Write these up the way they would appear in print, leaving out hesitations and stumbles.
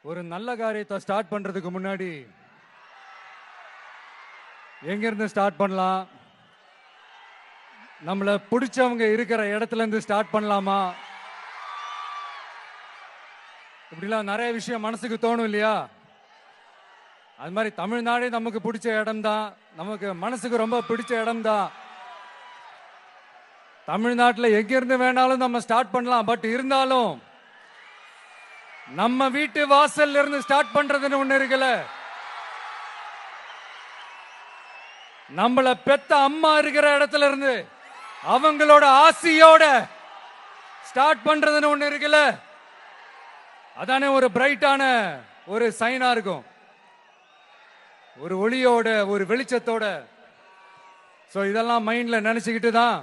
ஒரு நல்ல காரியத்தை ஸ்டார்ட் பண்றதுக்கு முன்னாடி எங்க இருந்து ஸ்டார்ட் பண்ணலாம், நம்மள பிடிச்சவங்க இருக்கிற இடத்துல இருந்து ஸ்டார்ட் பண்ணலாமா, இப்படிலாம் நிறைய விஷயம் மனசுக்கு தோணும் இல்லையா? அது மாதிரி தமிழ்நாடே நமக்கு பிடிச்ச இடம் தான், நமக்கு மனசுக்கு ரொம்ப பிடிச்ச இடம் தான். தமிழ்நாட்டில் எங்க இருந்து வேணாலும் நம்ம ஸ்டார்ட் பண்ணலாம். பட் இருந்தாலும் நம்ம வீட்டு வாசல்ல இருந்து ஸ்டார்ட் பண்றதுன்னு ஒண்ணு இருக்குல்ல. நம்மள பெத்த அம்மா இருக்கிற இடத்துல இருந்து அவங்களோட ஆசையோட ஸ்டார்ட் பண்றதுன்னு ஒண்ணு இருக்குல்ல. அதானே ஒரு பிரைட்டான ஒரு சைனா இருக்கும், ஒரு ஒளியோட, ஒரு வெளிச்சத்தோட. சோ இதெல்லாம் மைண்ட்ல நினைச்சுக்கிட்டு தான்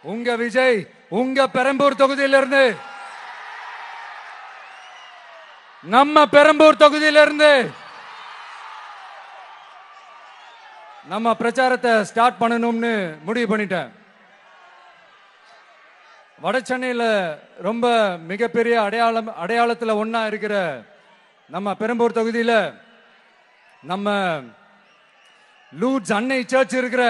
உங்க விஜய் உங்க பெரம்பூர் தொகுதியிலிருந்து, நம்ம பெரம்பூர் தொகுதியிலிருந்து நம்ம பிரச்சாரத்தை ஸ்டார்ட் பண்ணணும்னு முடிவு பண்ணிட்டேன். வட சென்னையில ரொம்ப மிகப்பெரிய அடையாளத்துல ஒன்னா இருக்கிற நம்ம பெரம்பூர் தொகுதியில நம்ம லூட்ஸ் அன்னை சர்ச் இருக்கிற,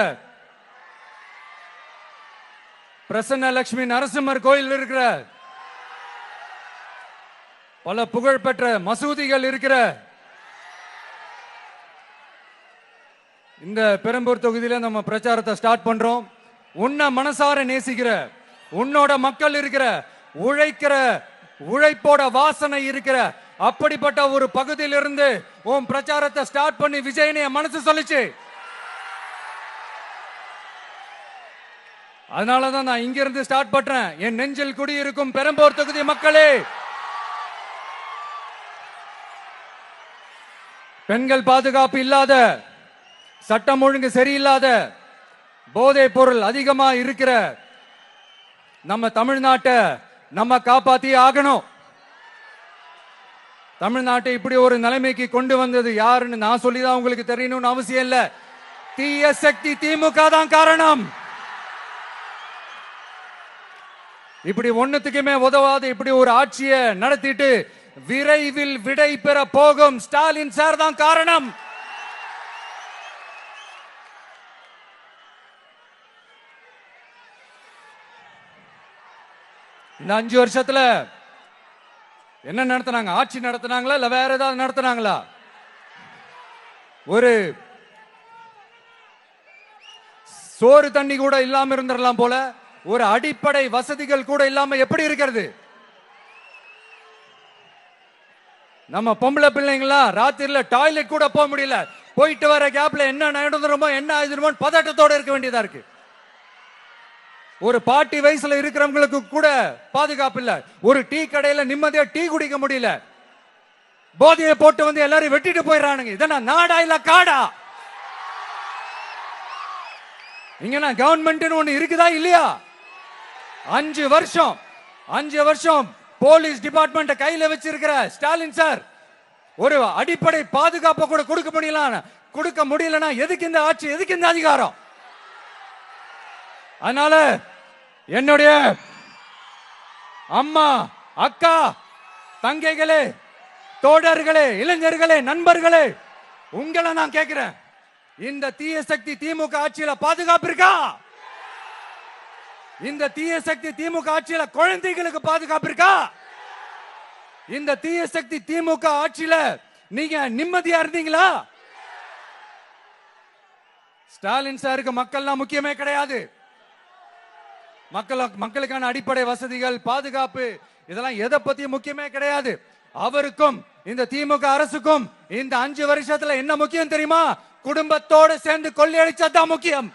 பிரசன்ன லட்சுமி நரசிம்மர் கோயில் இருக்கிற, பல புகழ்பெற்ற மசூதிகள் இருக்கிற இந்த பெரம்பூர் தொகுதியில நம்ம பிரச்சாரத்தை ஸ்டார்ட் பண்றோம். உன்னை மனசார நேசிக்கிற, உன்னோட மக்கள் இருக்கிற, உழைக்கிற, உழைப்போட வாசனை இருக்கிற அப்படிப்பட்ட ஒரு பகுதியிலிருந்து உன் பிரச்சாரத்தை ஸ்டார்ட் பண்ணி விஜயனை மனசு சொல்லிச்சு. அதனாலதான் நான் இங்க இருந்து ஸ்டார்ட் பண்றேன். என் நெஞ்சில் குடியிருக்கும் பெரம்பூர் தொகுதி மக்களே, பெண்கள் பாதுகாப்பு இல்லாத, சட்டம் ஒழுங்கு சரியில்லாத, போதை பொருள் அதிகமா இருக்கிற நம்ம தமிழ்நாட்டை நம்ம காப்பாத்தி ஆகணும். தமிழ்நாட்டை இப்படி ஒரு நிலைமைக்கு கொண்டு வந்தது யாருன்னு நான் சொல்லிதான் உங்களுக்கு தெரியணும்னு அவசியம் இல்ல. தீய சக்தி திமுக தான் காரணம். இப்படி ஒண்ணுத்துக்குமே உதவாது இப்படி ஒரு ஆட்சியை நடத்திட்டு விரைவில் விடை பெற போகும் ஸ்டாலின் சார் தான் காரணம். இந்த 5 வருஷத்துல என்ன நடத்தினாங்க? ஆட்சி நடத்தினாங்களா இல்ல வேற ஏதாவது நடத்தினாங்களா? ஒரு சோறு தண்ணி கூட இல்லாம இருந்திரலாம் போல, ஒரு அடிப்படை வசதிகள் கூட இல்லாம எப்படி இருக்கிறது? நம்ம பொம்பளை பிள்ளைங்களா ராத்திரில டாய்லெட் கூட போக முடியல. போயிட்டு வர கேப்ல என்ன நடந்துருமோ என்ன ஆயிடுமோ பதட்டத்தோட இருக்க வேண்டியதா இருக்கு. ஒரு பாட்டி வயசுல இருக்கிறவங்களுக்கு கூட பாதுகாப்பு இல்ல. ஒரு டீ கடையில நிம்மதியா டீ குடிக்க முடியல. போதையை போட்டு வந்து எல்லாரும் வெட்டிட்டு போயிடறானுங்க. இதெல்லாம் நாடா இல்ல காடா? இங்க கவர்மெண்ட் ஒண்ணு இருக்குதா இல்லையா? 5 வருஷம் போலீஸ் டிபார்ட்மெண்ட் கையில வச்சிருக்கிற ஸ்டாலின் சார் ஒரு அடிப்படை பாதுகாப்பை கூட கொடுக்க முடியலன்னா எதுக்கு இந்த ஆட்சி, எதுக்கு இந்த அதிகாரம்? அதனால என்னுடைய அம்மா, அக்கா, தங்கைகளே, தோழர்களே, இளைஞர்களே, நண்பர்களே, உங்களை நான் கேட்கிறேன், இந்த தீய சக்தி திமுக ஆட்சியில பாதுகாப்பு இருக்கா? இந்த தீய சக்தி திமுக ஆட்சியில குழந்தைகளுக்கு பாதுகாப்பு இருக்கா? இந்த தீய சக்தி திமுக ஆட்சியில நீங்க நிம்மதியா இருந்தீங்களா? ஸ்டாலின் சாருக்கு மக்கள்லாம் முக்கியமே கிடையாது. மக்களுக்கான அடிப்படை வசதிகள், பாதுகாப்பு, இதெல்லாம் எதை பத்தி முக்கியமே கிடையாது. அவருக்கும் இந்த திமுக அரசுக்கும் இந்த 5 வருஷத்துல என்ன முக்கியம் தெரியுமா? குடும்பத்தோடு சேர்ந்து கொள்ளையடிச்சதுதான் முக்கியம்.